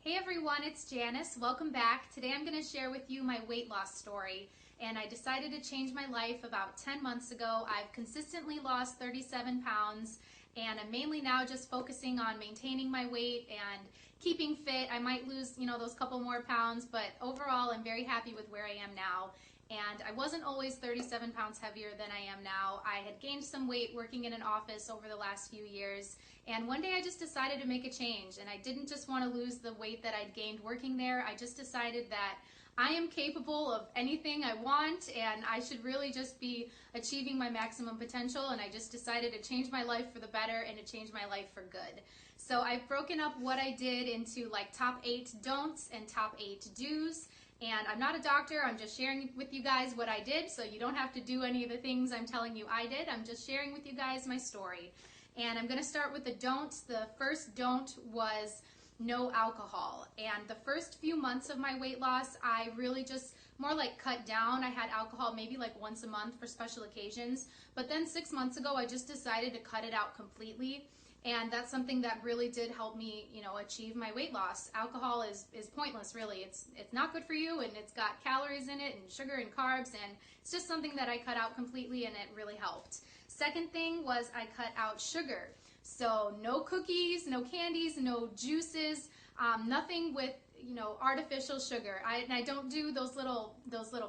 Hey everyone, it's Janice. Welcome back. Today I'm going to share with you my weight loss story. And I decided to change my life about 10 months ago. I've consistently lost 37 pounds and I'm mainly now just focusing on maintaining my weight and keeping fit. I might lose, those couple more pounds, but overall I'm very happy with where I am now. And I wasn't always 37 pounds heavier than I am now. I had gained some weight working in an office over the last few years. And one day I just decided to make a change. And I didn't just want to lose the weight that I'd gained working there. I just decided that I am capable of anything I want and I should really just be achieving my maximum potential. And I just decided to change my life for the better and to change my life for good. So I've broken up what I did into like top 8 don'ts and top 8 do's. And I'm not a doctor, I'm just sharing with you guys what I did, so you don't have to do any of the things I'm telling you I did. I'm just sharing with you guys my story. And I'm going to start with the don'ts. The first don't was no alcohol. And the first few months of my weight loss, I really just more like cut down. I had alcohol maybe like once a month for special occasions. But then 6 months ago, I just decided to cut it out completely. And that's something that really did help me, achieve my weight loss. Alcohol is pointless, really. It's not good for you, and it's got calories in it and sugar and carbs, and it's just something that I cut out completely, and it really helped. Second thing was I cut out sugar. So no cookies, no candies, no juices, nothing with artificial sugar. And I don't do those little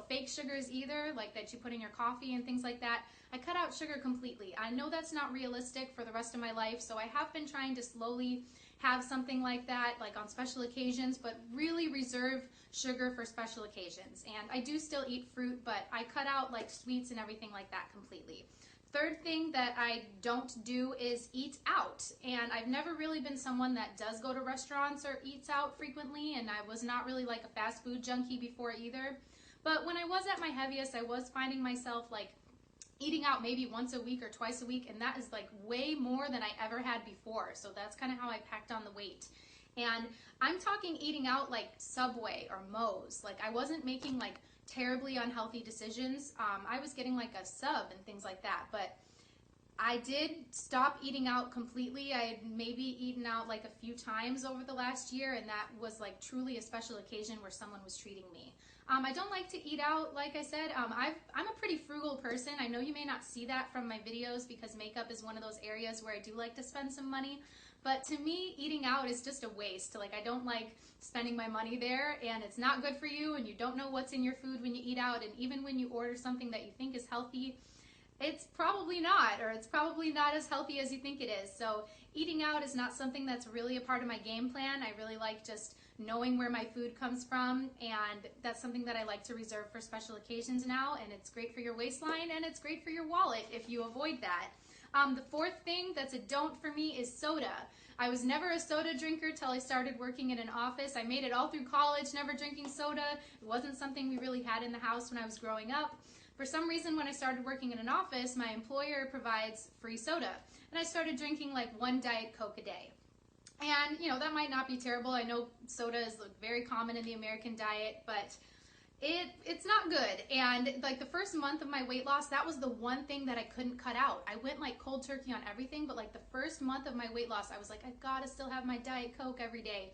fake sugars either, like that you put in your coffee and things like that. I cut out sugar completely. I know that's not realistic for the rest of my life, so I have been trying to slowly have something like that, like on special occasions, but really reserve sugar for special occasions. And I do still eat fruit, but I cut out like sweets and everything like that completely. Third thing that I don't do is eat out. And I've never really been someone that does go to restaurants or eats out frequently, and I was not really like a fast food junkie before either. But when I was at my heaviest, I was finding myself like eating out maybe once a week or twice a week, and that is like way more than I ever had before. So that's kind of how I packed on the weight. And I'm talking eating out like Subway or Moe's. Like I wasn't making like terribly unhealthy decisions. I was getting like a sub and things like that, but I did stop eating out completely. I had maybe eaten out like a few times over the last year, and that was like truly a special occasion where someone was treating me. I don't like to eat out, like I said. I'm a pretty frugal person. I know you may not see that from my videos because makeup is one of those areas where I do like to spend some money. But to me, eating out is just a waste. Like, I don't like spending my money there, and it's not good for you, and you don't know what's in your food when you eat out, and even when you order something that you think is healthy, it's probably not, or it's probably not as healthy as you think it is. So eating out is not something that's really a part of my game plan. I really like just knowing where my food comes from, and that's something that I like to reserve for special occasions now, and it's great for your waistline, and it's great for your wallet if you avoid that. The fourth thing that's a don't for me is soda. I was never a soda drinker till I started working in an office. I made it all through college, never drinking soda. It wasn't something we really had in the house when I was growing up. For some reason, when I started working in an office, my employer provides free soda. And I started drinking like 1 Diet Coke a day. And, that might not be terrible. I know soda is very common in the American diet, but it's not good. And like the first month of my weight loss, that was the one thing that I couldn't cut out. I went like cold turkey on everything, but like the first month of my weight loss, I was like, I've got to still have my Diet Coke every day.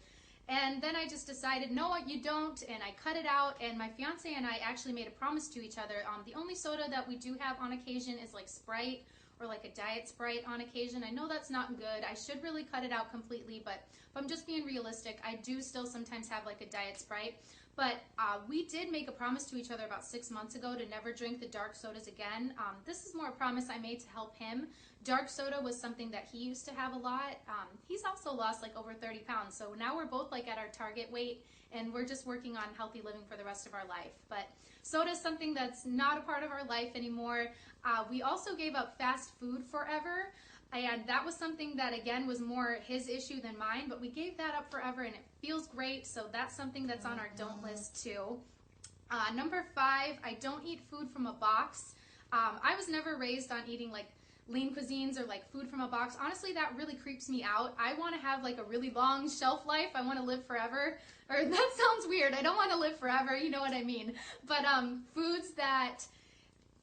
And then I just decided, no, you don't, and I cut it out, and my fiance and I actually made a promise to each other. The only soda that we do have on occasion is like Sprite, or like a Diet Sprite on occasion. I know that's not good. I should really cut it out completely, but if I'm just being realistic, I do still sometimes have like a Diet Sprite. But we did make a promise to each other about 6 months ago to never drink the dark sodas again. This is more a promise I made to help him. Dark soda was something that he used to have a lot. He's also lost like over 30 pounds. So now we're both like at our target weight, and we're just working on healthy living for the rest of our life. But soda is something that's not a part of our life anymore. We also gave up fast food forever. And that was something that, again, was more his issue than mine, but we gave that up forever, and it feels great, so that's something that's on our don't list, too. Number 5, I don't eat food from a box. I was never raised on eating, like, lean cuisines or, like, food from a box. Honestly, that really creeps me out. I want to have, like, a really long shelf life. I want to live forever. Or that sounds weird. I don't want to live forever. You know what I mean. But foods that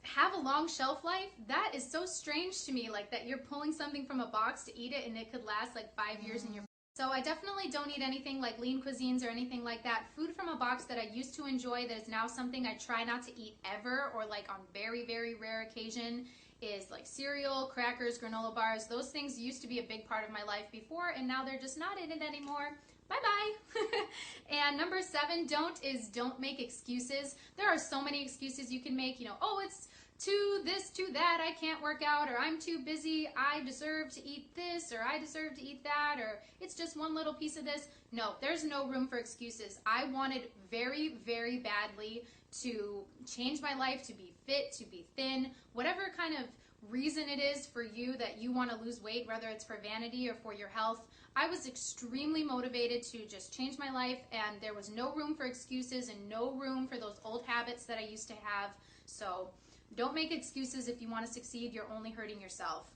have a long shelf life, that is so strange to me, like that you're pulling something from a box to eat it and it could last like 5 years in your So I definitely don't eat anything like lean cuisines or anything like that. Food from a box that I used to enjoy that is now something I try not to eat ever, or like on very, very rare occasion, is like cereal, crackers, granola bars. Those things used to be a big part of my life before, and now they're just not in it anymore. Bye-bye. And number 7, don't make excuses. There are so many excuses you can make. Oh, it's to this, to that, I can't work out, or I'm too busy, I deserve to eat this, or I deserve to eat that, or it's just one little piece of this. No, there's no room for excuses. I wanted very, very badly to change my life, to be fit, to be thin, whatever kind of reason it is for you that you want to lose weight, whether it's for vanity or for your health. I was extremely motivated to just change my life, and there was no room for excuses and no room for those old habits that I used to have. So don't make excuses. If you want to succeed, you're only hurting yourself.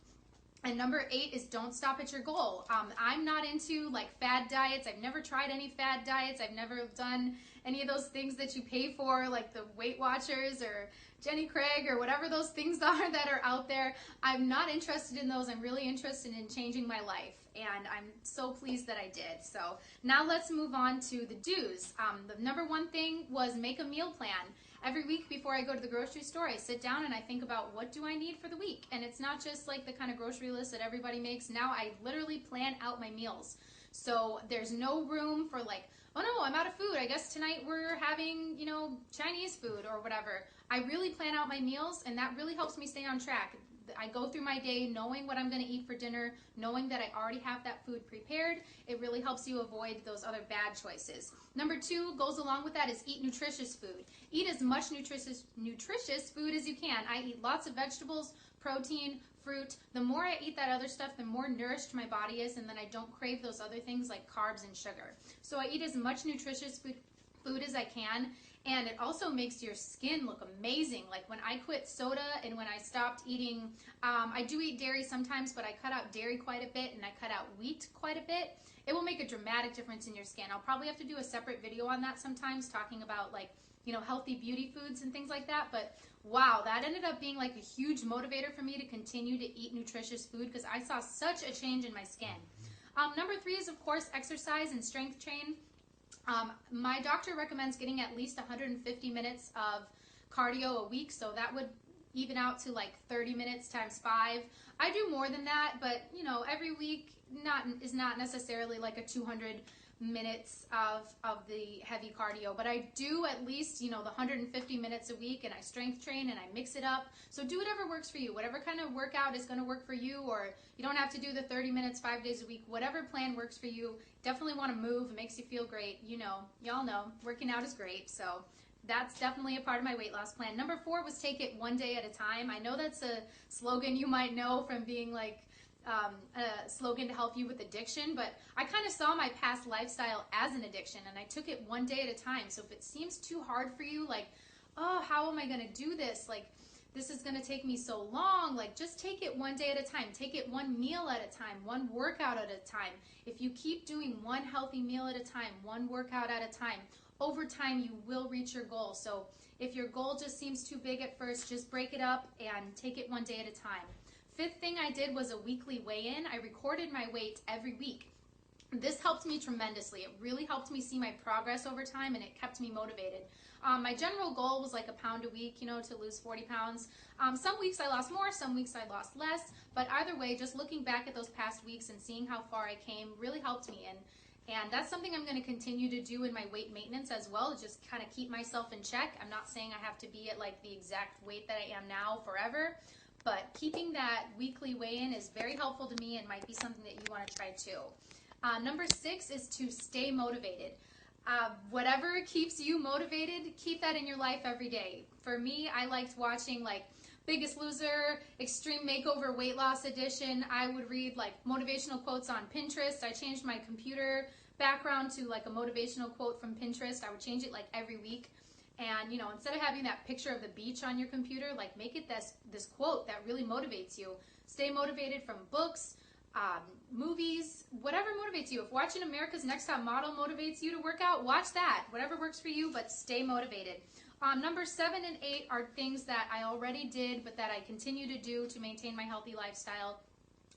And number 8 is don't stop at your goal. I'm not into like fad diets. I've never tried any fad diets. I've never done any of those things that you pay for, like the Weight Watchers or Jenny Craig or whatever those things are that are out there. I'm not interested in those. I'm really interested in changing my life, and I'm so pleased that I did. So now let's move on to the do's. The number 1 thing was make a meal plan. Every week before I go to the grocery store, I sit down and I think about what do I need for the week. And it's not just like the kind of grocery list that everybody makes. Now I literally plan out my meals. So there's no room for like, oh no, I'm out of food. I guess tonight we're having, Chinese food or whatever. I really plan out my meals, and that really helps me stay on track. I go through my day knowing what I'm going to eat for dinner, knowing that I already have that food prepared. It really helps you avoid those other bad choices. Number 2 goes along with that is eat nutritious food. Eat as much nutritious food as you can. I eat lots of vegetables, protein, fruit. The more I eat that other stuff, the more nourished my body is, and then I don't crave those other things like carbs and sugar. So I eat as much nutritious food as I can. And it also makes your skin look amazing. Like when I quit soda and when I stopped eating, I do eat dairy sometimes, but I cut out dairy quite a bit and I cut out wheat quite a bit. It will make a dramatic difference in your skin. I'll probably have to do a separate video on that sometimes, talking about like, healthy beauty foods and things like that. But wow, that ended up being like a huge motivator for me to continue to eat nutritious food because I saw such a change in my skin. Number 3 is, of course, exercise and strength train. My doctor recommends getting at least 150 minutes of cardio a week, so that would even out to like 30 minutes times 5. I do more than that, but every week is not necessarily like a 200 minutes of the heavy cardio, but I do at least the 150 minutes a week, and I strength train and I mix it up. So do whatever works for you, whatever kind of workout is going to work for you, or you don't have to do the 30 minutes 5 days a week. Whatever plan works for you. Definitely want to move. It makes you feel great. Y'all know working out is great. So that's definitely a part of my weight loss plan. Number 4 was take it one day at a time. I know that's a slogan you might know from being like a slogan to help you with addiction, but I kind of saw my past lifestyle as an addiction, and I took it one day at a time. So if it seems too hard for you, like, oh, how am I going to do this? Like, this is going to take me so long. Like, just take it one day at a time. Take it one meal at a time, one workout at a time. If you keep doing one healthy meal at a time, one workout at a time, over time you will reach your goal. So if your goal just seems too big at first, just break it up and take it one day at a time. 5th thing I did was a weekly weigh-in. I recorded my weight every week. This helped me tremendously. It really helped me see my progress over time, and it kept me motivated. My general goal was like a pound a week, to lose 40 pounds. Some weeks I lost more, some weeks I lost less, but either way, just looking back at those past weeks and seeing how far I came really helped me. And that's something I'm going to continue to do in my weight maintenance as well, to just kind of keep myself in check. I'm not saying I have to be at like the exact weight that I am now forever, but keeping that weekly weigh-in is very helpful to me and might be something that you want to try too. Number 6 is to stay motivated. Whatever keeps you motivated, keep that in your life every day. For me, I liked watching like Biggest Loser, Extreme Makeover Weight Loss Edition. I would read like motivational quotes on Pinterest. I changed my computer background to like a motivational quote from Pinterest. I would change it like every week. And instead of having that picture of the beach on your computer, like make it this quote that really motivates you. Stay motivated from books, movies, whatever motivates you. If watching America's Next Top Model motivates you to work out, watch that. Whatever works for you, but stay motivated. Number 7 and 8 are things that I already did, but that I continue to do to maintain my healthy lifestyle.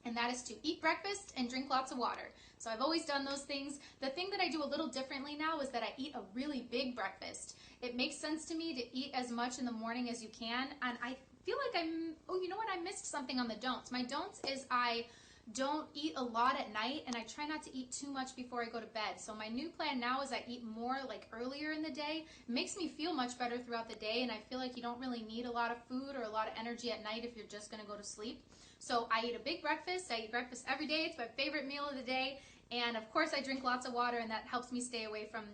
and that is to eat breakfast and drink lots of water. So I've always done those things. The thing that I do a little differently now is that I eat a really big breakfast. It makes sense to me to eat as much in the morning as you can, and I feel like oh, you know what, I missed something on the don'ts. My don'ts is I don't eat a lot at night, and I try not to eat too much before I go to bed. So my new plan now is I eat more like earlier in the day. It makes me feel much better throughout the day, and I feel like you don't really need a lot of food or a lot of energy at night if you're just going to go to sleep. So I eat a big breakfast. I eat breakfast every day. It's my favorite meal of the day. And of course I drink lots of water, and that helps me stay away from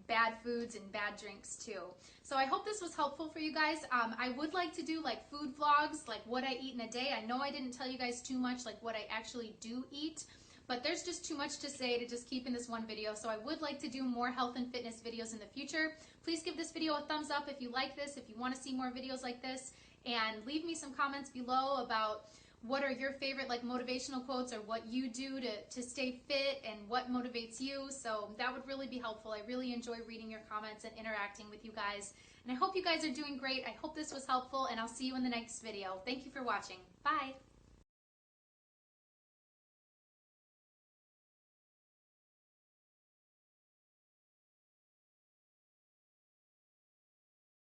bad foods and bad drinks too. So I hope this was helpful for you guys. I would like to do like food vlogs, like what I eat in a day. I know I didn't tell you guys too much like what I actually do eat, but there's just too much to say to just keep in this one video. So I would like to do more health and fitness videos in the future. Please give this video a thumbs up if you like this, if you want to see more videos like this, and leave me some comments below about what are your favorite like motivational quotes, or what you do to stay fit and what motivates you. So that would really be helpful. I really enjoy reading your comments and interacting with you guys. And I hope you guys are doing great. I hope this was helpful, and I'll see you in the next video. Thank you for watching. Bye.